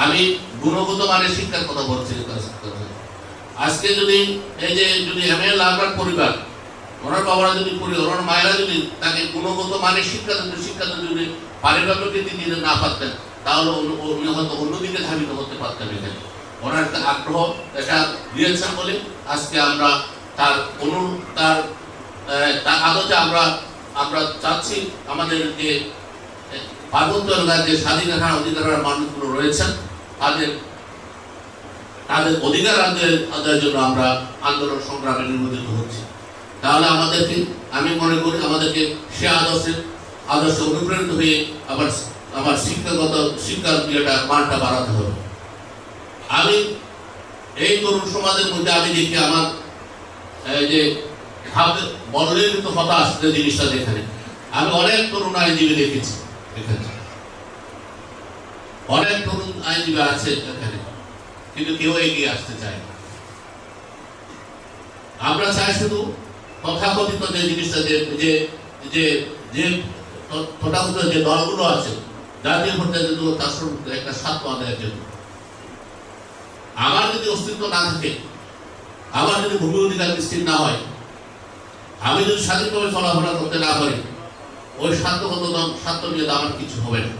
আমি গুণগত মানের শিক্ষার কথা বলছি। আজকে যদি এই যে যদি এমএল লাভবার পরিবার, ওনার বাবারা যদি ওনার মায়েরা যদি তাকে গুণগত মানের শিক্ষা যদি পারিবারিক দিতে না পারতেন, তাহলে উনি হয়তো অন্যদিকে ধাবিত করতে পারতেন। এখানে ওনার একটা আগ্রহ এটা দিয়েছেন বলে আজকে আমরা তার আদতে আমরা চাচ্ছি আমাদের যে পার্বত্য এলাকার যে স্বাধীনতা অধিকারের মানুষগুলো রয়েছেন তাদের অধিকার আদায়ের জন্য আমরা আন্দোলন সংগ্রামে নিবেদিত হচ্ছি। তাহলে আমাদেরকে, আমি মনে করি আমাদেরকে সে আদর্শে অনুপ্রাণিত হয়ে আমার শিক্ষার ইয়েটা মানটা বাড়াতে হবে। আমি এই তরুণ সমাজের মধ্যে আমি দেখি আমার যে বদলের মতো হতাশ যে জিনিসটা যেখানে আমি অনেক তরুণ আইনজীবী দেখেছি, এখানে অনেক তরুণ আইনজীবী আছে এখানে, কিন্তু কেউ এগিয়ে আসতে চায় না। আমরা চাই শুধু তথাকথিত যে জিনিসটা যে তথাকথিত যে দলগুলো আছে জাতীয় পর্যায়ে তার সঙ্গে একটা স্বার্থ আদায়ের জন্য। আমার যদি অস্তিত্ব না থাকে, আমার যদি ভূমি অধিকার নিশ্চিত না হয়, আমি যদি স্বাধীনভাবে চলাফেরা করতে না পারি, ওই স্বার্থ নিয়ে আমার কিছু হবে না।